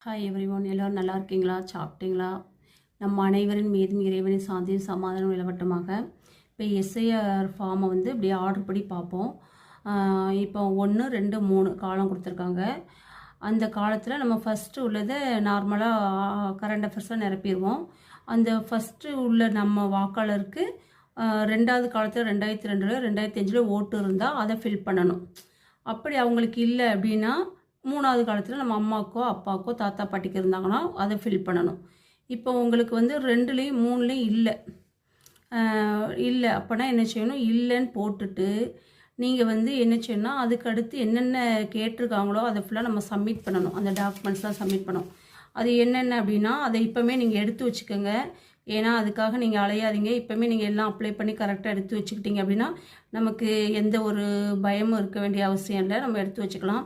Hi everyone, எல்லோரும் நல்லா இருக்கீங்களா? சாப்பிட்டீங்களா? நம்ம அனைவரின் மீதும் இறைவனின் சாந்தியும் சமாதானம் நிலவட்டமாக. இப்போ எஸ்ஐஆர் ஃபார்மை இப்படி ஆர்டர் படி பார்ப்போம். இப்போ 1, 2, 3 காலம் கொடுத்துருக்காங்க. அந்த காலத்தில் நம்ம ஃபஸ்ட்டு உள்ளதை நார்மலாக கரண்ட் அஃபேர்ஸாக நிரப்பிடுவோம். அந்த ஃபஸ்ட்டு உள்ள நம்ம வாக்காளருக்கு ரெண்டாவது காலத்தில் 2002 2005 ஓட்டு இருந்தால் அதை ஃபில் பண்ணணும். அப்படி அவங்களுக்கு இல்லை அப்படின்னா மூணாவது காலத்தில் நம்ம அம்மாவுக்கோ அப்பாவுக்கோ தாத்தா பாட்டிக்கு இருந்தாங்கன்னா அதை ஃபில் பண்ணணும். இப்போ உங்களுக்கு 2லேயும் 3லேயும் இல்லை அப்போனா என்ன செய்யணும்? இல்லைன்னு போட்டுட்டு நீங்கள் என்ன செய்யணும்னா அதுக்கு அடுத்து என்னென்ன கேட்டிருக்காங்களோ அதை ஃபுல்லாக நம்ம சப்மிட் பண்ணணும். அந்த டாக்குமெண்ட்ஸ்லாம் சப்மிட் பண்ணணும். அது என்னென்ன அப்படின்னா அதை இப்போமே நீங்கள் எடுத்து வச்சுக்கோங்க. ஏன்னா அதுக்காக நீங்கள் அலையாதீங்க. இப்போமே நீங்கள் எல்லாம் அப்ளை பண்ணி கரெக்டாக எடுத்து வச்சுக்கிட்டீங்க அப்படின்னா நமக்கு எந்த ஒரு பயமும் இருக்க வேண்டிய அவசியம் இல்லை. நம்ம எடுத்து வச்சுக்கலாம்.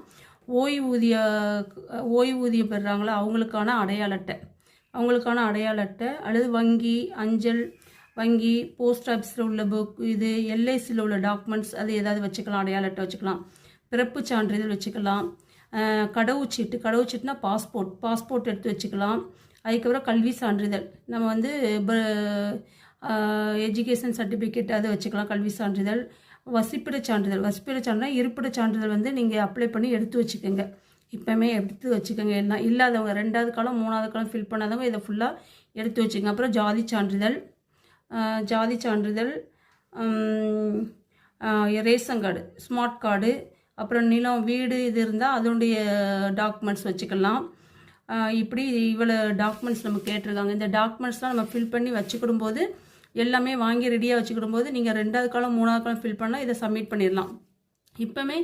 ஓய்வூதியம் பெறுறாங்களா அவங்களுக்கான அடையாள அட்டை அல்லது வங்கி, அஞ்சல் வங்கி, போஸ்ட் ஆஃபீஸில் உள்ள புக், இது எல்ஐசியில் உள்ள டாக்குமெண்ட்ஸ், அது ஏதாவது வச்சுக்கலாம். அடையாள அட்டை வச்சுக்கலாம். பிறப்பு சான்றிதழ் வச்சுக்கலாம். கடவுச்சீட்டுனா பாஸ்போர்ட் எடுத்து வச்சுக்கலாம். அதுக்கப்புறம் கல்வி சான்றிதழ், நம்ம எஜுகேஷன் சர்டிஃபிகேட் அதை வச்சுக்கலாம். கல்வி சான்றிதழ், வசிப்பிடச் சான்றிதழ் இருப்பிடச் சான்றிதழ் நீங்கள் அப்ளை பண்ணி எடுத்து வச்சுக்கோங்க. இப்போமே எடுத்து வச்சுக்கோங்க. எல்லாம் இல்லாதவங்க 2வது காலம் 3வது காலம் ஃபில் பண்ணாதவங்க இதை ஃபுல்லாக எடுத்து வச்சுக்கோங்க. அப்புறம் ஜாதி சான்றிதழ், ரேஷன் கார்டு, ஸ்மார்ட் கார்டு, அப்புறம் நிலம், வீடு இது இருந்தால் அதனுடைய டாக்குமெண்ட்ஸ் வச்சுக்கலாம். இப்படி இவ்வளோ டாக்குமெண்ட்ஸ் நம்ம கேட்டிருக்காங்க. இந்த டாக்குமெண்ட்ஸ்லாம் நம்ம ஃபில் பண்ணி வச்சுக்கிடும்போது எல்லாமே வாங்கி ரெடியாக வச்சுக்கிடும்போது நீங்கள் 2வது காலம் 3வது காலம் ஃபில் பண்ணால் இதை சப்மிட் பண்ணிடலாம். இப்போமே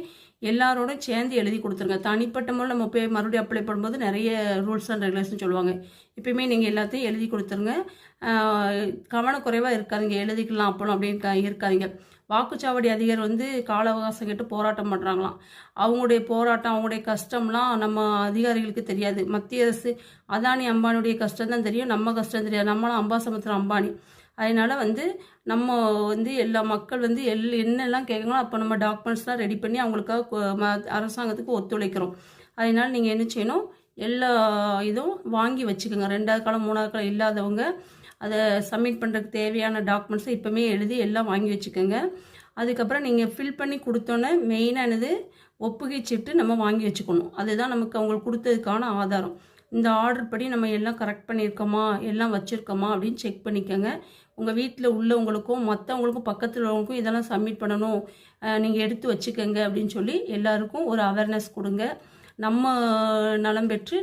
எல்லாரோட சேர்ந்து எழுதி கொடுத்துருங்க. தனிப்பட்ட முறையில் நம்ம போய் மறுபடியும் அப்ளை பண்ணும்போது நிறைய ரூல்ஸ் அண்ட் ரெகுலேஷன் சொல்லுவாங்க. இப்போயுமே நீங்கள் எல்லாத்தையும் எழுதி கொடுத்துருங்க. கவனக்குறைவாக இருக்காதிங்க. எழுதிக்கலாம் அப்போலாம் அப்படின்னு இருக்காதிங்க. வாக்குச்சாவடி அதிகாரி கால அவகாசம் கேட்டு போராட்டம் பண்ணுறாங்களாம். அவங்களுடைய போராட்டம், அவங்களுடைய கஷ்டம்லாம் நம்ம அதிகாரிகளுக்கு தெரியாது. மத்திய அரசு அதானி அம்பானியுடைய கஷ்டம் தான் தெரியும், நம்ம கஷ்டம் தெரியாது. நம்மளாம் அம்பாசமுத்திரம் அம்பானி. அதனால் நம்ம எல்லா மக்கள் என்னெல்லாம் கேட்குறோம் அப்போ நம்ம டாக்குமெண்ட்ஸ்லாம் ரெடி பண்ணி அவங்களுக்காக அரசாங்கத்துக்கு ஒத்துழைக்கிறோம். அதனால் நீங்கள் என்ன செய்யணும்? எல்லா இதுவும் வாங்கி வச்சுக்கோங்க. 2வது காலம் 3வது காலம் இல்லாதவங்க அதை சப்மிட் பண்ணுறதுக்கு தேவையான டாக்குமெண்ட்ஸை இப்போமே எழுதி எல்லாம் வாங்கி வச்சுக்கோங்க. அதுக்கப்புறம் நீங்கள் ஃபில் பண்ணி கொடுத்தோன்னே மெயினானது ஒப்புகை சீட்டு நம்ம வாங்கி வச்சுக்கணும். அதுதான் நமக்கு அவங்களுக்கு கொடுத்ததுக்கான ஆதாரம். இந்த ஆர்டர் படி நம்ம எல்லாம் கரெக்ட் பண்ணியிருக்கோமா, எல்லாம் வச்சுருக்கோமா அப்படின்னு செக் பண்ணிக்கோங்க. உங்கள் வீட்டில் உள்ளவங்களுக்கும் மற்றவங்களுக்கும் பக்கத்தில் உள்ளவங்களுக்கும் இதெல்லாம் சப்மிட் பண்ணணும், நீங்கள் எடுத்து வச்சுக்கோங்க அப்படின்னு சொல்லி எல்லாருக்கும் ஒரு அவேர்னஸ் கொடுங்க. நம்ம நலம் பெற்று